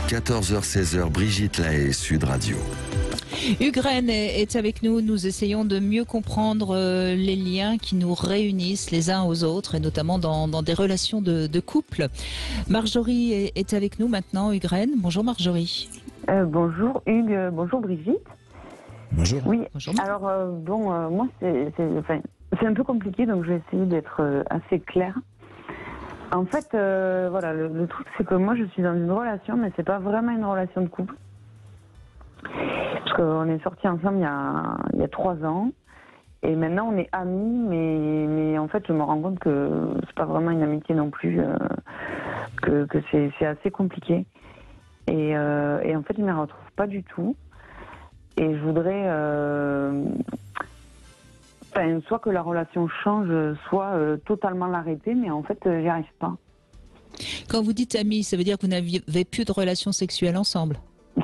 14h-16h, Brigitte Lahaie, Sud Radio. Hugues Rennes est avec nous. Nous essayons de mieux comprendre les liens qui nous réunissent les uns aux autres, et notamment dans des relations de couple. Marjorie est avec nous maintenant. Hugues Rennes. Bonjour Marjorie. Bonjour Hugues, bonjour Brigitte. Bonjour. Oui, Bonjour. alors moi c'est un peu compliqué, donc je vais essayer d'être assez claire. En fait, voilà, le truc c'est que moi je suis dans une relation, mais c'est pas vraiment une relation de couple. Parce qu'on est sortis ensemble il y a 3 ans, et maintenant on est amis, mais en fait je me rends compte que c'est pas vraiment une amitié non plus, que c'est assez compliqué. Et en fait je ne me retrouve pas du tout. Et je voudrais soit que la relation change, soit totalement l'arrêter, mais en fait j'y arrive pas. Quand vous dites amis, ça veut dire que vous n'avez plus de relations sexuelles ensemble?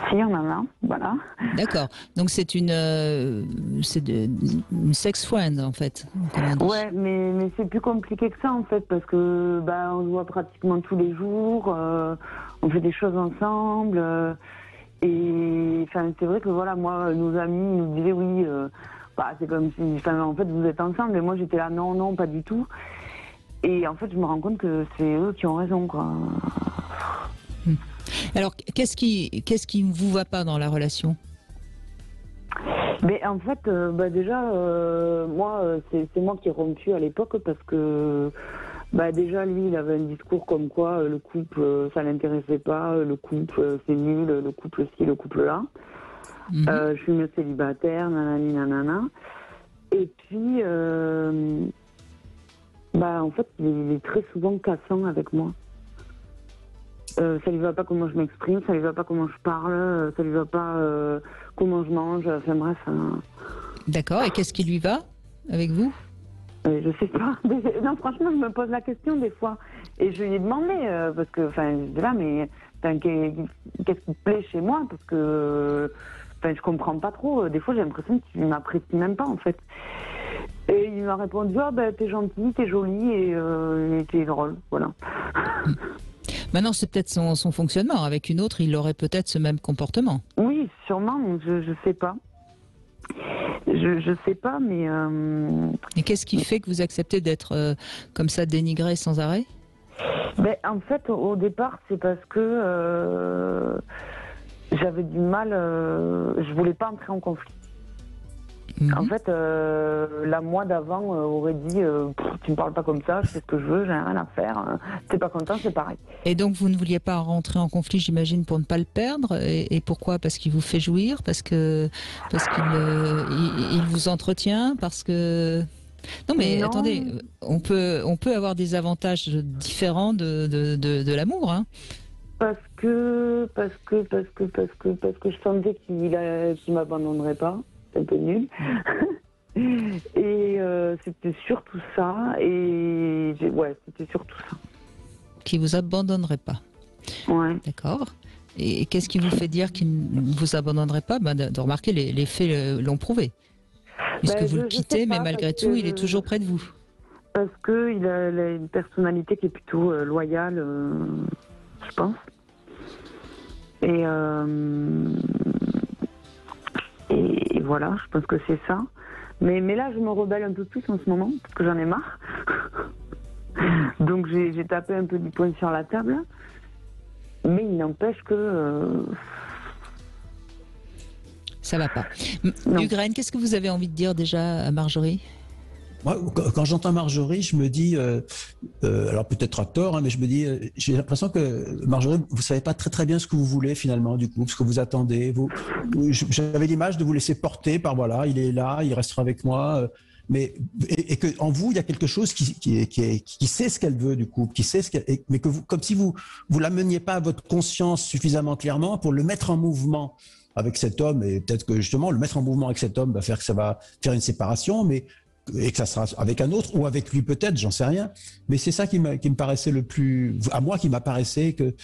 Si, on en a, voilà. D'accord. Donc c'est une sex friend en fait. Ouais, mais c'est plus compliqué que ça en fait, parce que on se voit pratiquement tous les jours, on fait des choses ensemble, et c'est vrai que voilà, moi, nos amis nous disaient oui, c'est comme si, en fait vous êtes ensemble, et moi j'étais là non, pas du tout. Et en fait je me rends compte que c'est eux qui ont raison, quoi. Alors, qu'est-ce qui ne vous va pas dans la relation? Mais en fait, déjà, moi, c'est moi qui ai rompu à l'époque, parce que déjà lui, il avait un discours comme quoi le couple, ça l'intéressait pas, le couple, c'est nul, le couple ci, le couple là. Je suis mieux célibataire, nanani, nanana. Et puis, en fait, il est très souvent cassant avec moi. Ça lui va pas comment je m'exprime, ça lui va pas comment je parle, ça lui va pas comment je mange, enfin bref. D'accord, et qu'est-ce qui lui va avec vous? Je sais pas. Non, franchement, je me pose la question des fois. Et je lui ai demandé, parce que, j'étais là, mais qu'est-ce qui te plaît chez moi? Parce que, je comprends pas trop. Des fois, j'ai l'impression qu'il m'apprécie même pas, en fait. Et il m'a répondu, t'es gentil, t'es jolie et t'es drôle, voilà. Maintenant, c'est peut-être son fonctionnement. Avec une autre, il aurait peut-être ce même comportement. Oui, sûrement, je sais pas. Je sais pas, mais... Et qu'est-ce qui fait que vous acceptez d'être comme ça dénigré sans arrêt? En fait, au départ, c'est parce que j'avais du mal... je voulais pas entrer en conflit. En fait, la moi d'avant aurait dit tu me parles pas comme ça, je fais ce que je veux, j'ai rien à faire. T'es pas content, c'est pareil. Et donc vous ne vouliez pas rentrer en conflit, j'imagine, pour ne pas le perdre. Et pourquoi? Parce qu'il vous fait jouir, parce qu'il vous entretient, parce que... Non mais non. Attendez, on peut avoir des avantages différents de l'amour, hein. Parce que je sentais qu'il m'abandonnerait pas. C'est un peu nul. Et c'était surtout ça. Et c'était surtout ça. Qui vous abandonnerait pas. Ouais. D'accord. Et qu'est-ce qui vous fait dire qu'il ne vous abandonnerait pas? De remarquer, les faits l'ont prouvé. Puisque vous le quittez, mais malgré tout, il est toujours près de vous. Parce qu'il a une personnalité qui est plutôt loyale, je pense. Et voilà, je pense que c'est ça. Mais là, je me rebelle un peu plus en ce moment, parce que j'en ai marre. Donc j'ai tapé un peu du poing sur la table. Mais il n'empêche que... Ça va pas. Hugues Rennes, qu'est-ce que vous avez envie de dire déjà à Marjorie? Moi, quand j'entends Marjorie, je me dis, alors peut-être à tort, mais je me dis, j'ai l'impression que Marjorie, vous savez pas très très bien ce que vous voulez finalement du couple, ce que vous attendez. J'avais l'image de vous laisser porter par voilà, il est là, il restera avec moi, mais et que en vous il y a quelque chose qui sait ce qu'elle veut du couple, qui sait mais que vous, comme si vous l'ameniez pas à votre conscience suffisamment clairement pour le mettre en mouvement avec cet homme, et peut-être que justement le mettre en mouvement avec cet homme va faire que ça va faire une séparation, et que ça sera avec un autre ou avec lui peut-être, j'en sais rien. Mais c'est ça qui me paraissait le plus, à moi qui m'apparaissait, que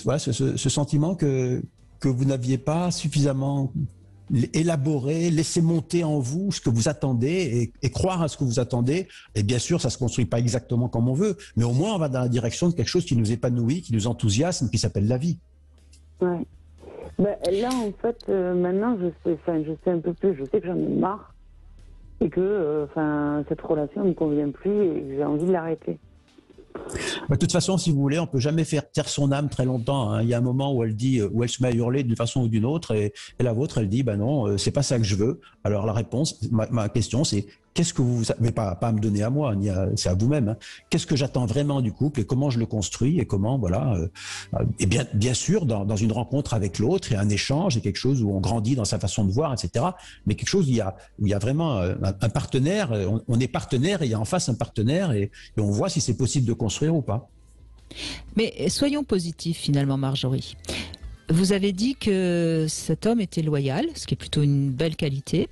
voilà, ce sentiment que vous n'aviez pas suffisamment élaboré, laissé monter en vous ce que vous attendez et croire à ce que vous attendez. Et bien sûr, ça se construit pas exactement comme on veut, mais au moins on va dans la direction de quelque chose qui nous épanouit, qui nous enthousiasme, qui s'appelle la vie. Ouais. Ben, là, en fait, maintenant, je sais un peu plus. Je sais que j'en ai marre et que cette relation ne me convient plus et que j'ai envie de l'arrêter. De toute façon, si vous voulez, on peut jamais faire taire son âme très longtemps, hein. Il y a un moment où elle dit, où elle se met à hurler d'une façon ou d'une autre, et la vôtre, elle dit, bah non, c'est pas ça que je veux. Alors la réponse, ma question, c'est qu'est-ce que vous, mais pas à me donner à moi, c'est à vous-même. Hein. Qu'est-ce que j'attends vraiment du couple et comment je le construis et comment, voilà. Et bien sûr, dans une rencontre avec l'autre, il y a un échange, et quelque chose où on grandit dans sa façon de voir, etc. Mais quelque chose où il y a vraiment un partenaire. On est partenaire et il y a en face un partenaire et on voit si c'est possible de construire ou pas. Mais soyons positifs finalement, Marjorie. Vous avez dit que cet homme était loyal, ce qui est plutôt une belle qualité.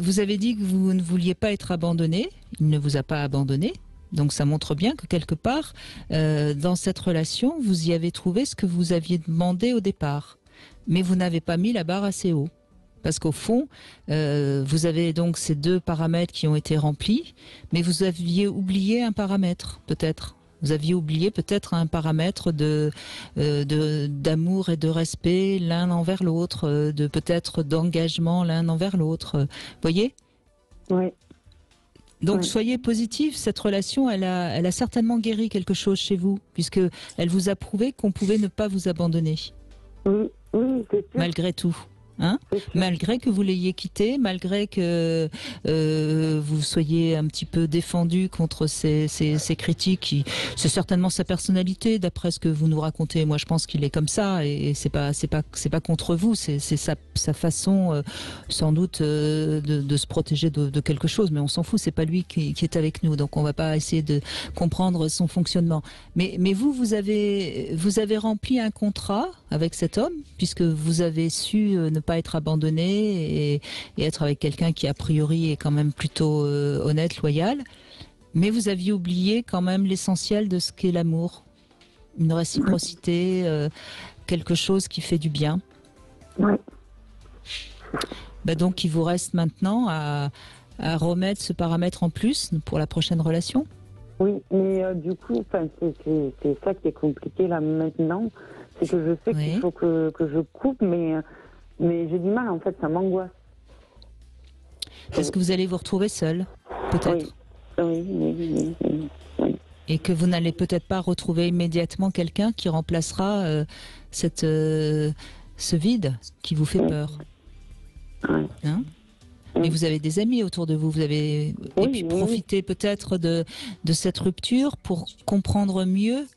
Vous avez dit que vous ne vouliez pas être abandonné. Il ne vous a pas abandonné. Donc ça montre bien que quelque part, dans cette relation, vous y avez trouvé ce que vous aviez demandé au départ. Mais vous n'avez pas mis la barre assez haut. Parce qu'au fond, vous avez donc ces deux paramètres qui ont été remplis, mais vous aviez oublié un paramètre, peut-être. Vous aviez oublié peut-être un paramètre d'amour et de respect l'un envers l'autre, peut-être d'engagement l'un envers l'autre. Voyez ? Oui. Donc soyez positif, cette relation, elle a certainement guéri quelque chose chez vous, puisque elle vous a prouvé qu'on pouvait ne pas vous abandonner. Oui, c'est sûr. Malgré tout. Hein, malgré que vous l'ayez quitté, malgré que vous soyez un petit peu défendu contre ces critiques, c'est certainement sa personnalité, d'après ce que vous nous racontez. Moi, je pense qu'il est comme ça, et c'est pas contre vous, c'est sa façon, sans doute, de se protéger de quelque chose. Mais on s'en fout, c'est pas lui qui est avec nous, donc on va pas essayer de comprendre son fonctionnement. Mais vous avez rempli un contrat avec cet homme, puisque vous avez su ne pas être abandonné et être avec quelqu'un qui a priori est quand même plutôt honnête, loyal, mais vous aviez oublié quand même l'essentiel de ce qu'est l'amour, une réciprocité, quelque chose qui fait du bien. Oui. Donc il vous reste maintenant à remettre ce paramètre en plus pour la prochaine relation. Oui, mais du coup, c'est ça qui est compliqué là maintenant, c'est que je sais qu'il faut que je coupe, mais j'ai du mal, en fait, ça m'angoisse. Est-ce que vous allez vous retrouver seul, peut-être ? Oui. Et que vous n'allez peut-être pas retrouver immédiatement quelqu'un qui remplacera ce vide qui vous fait peur. Oui. Hein ? Mais vous avez des amis autour de vous, et puis profitez peut-être de cette rupture pour comprendre mieux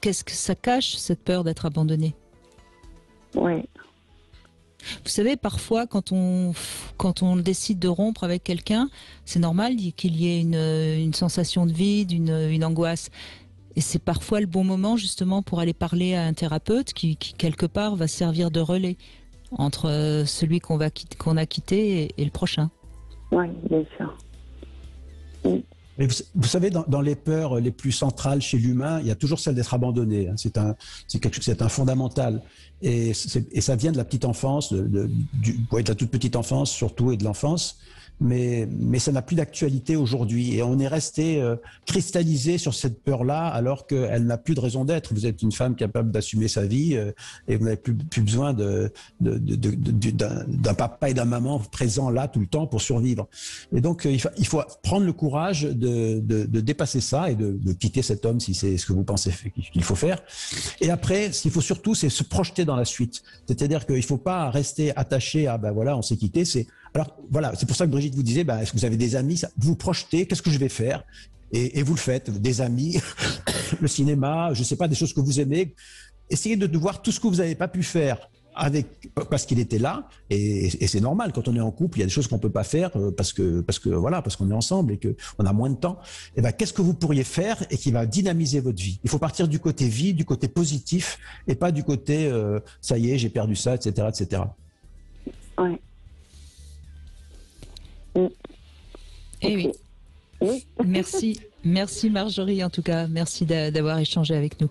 qu'est-ce que ça cache, cette peur d'être abandonné. Oui. Vous savez, parfois, quand on décide de rompre avec quelqu'un, c'est normal qu'il y ait une sensation de vide, une angoisse. Et c'est parfois le bon moment, justement, pour aller parler à un thérapeute qui quelque part, va servir de relais entre celui qu'on a quitté et le prochain. Oui, bien sûr. Oui. Mais vous savez, dans les peurs les plus centrales chez l'humain, il y a toujours celle d'être abandonné. Hein. C'est un fondamental. Et ça vient de la petite enfance, de la toute petite enfance surtout, et de l'enfance. Mais ça n'a plus d'actualité aujourd'hui. Et on est resté cristallisé sur cette peur-là, alors qu'elle n'a plus de raison d'être. Vous êtes une femme capable d'assumer sa vie et vous n'avez plus besoin d'un papa et d'un maman présents là tout le temps pour survivre. Et donc, il faut prendre le courage de dépasser ça et de quitter cet homme si c'est ce que vous pensez qu'il faut faire. Et après, ce qu'il faut surtout, c'est se projeter dans la suite. C'est-à-dire qu'il ne faut pas rester attaché à, on s'est quitté, alors voilà, c'est pour ça que Brigitte vous disait, est-ce que vous avez des amis, vous vous projetez, qu'est-ce que je vais faire, et vous le faites, des amis, le cinéma, je ne sais pas, des choses que vous aimez. Essayez de voir tout ce que vous n'avez pas pu faire parce qu'il était là, et c'est normal, quand on est en couple, il y a des choses qu'on ne peut pas faire parce qu'on est ensemble et qu'on a moins de temps. Et qu'est-ce que vous pourriez faire et qui va dynamiser votre vie? Il faut partir du côté vie, du côté positif, et pas du côté ça y est, j'ai perdu ça, etc., etc. Ouais. Eh oui. Merci Marjorie, en tout cas. Merci d'avoir échangé avec nous.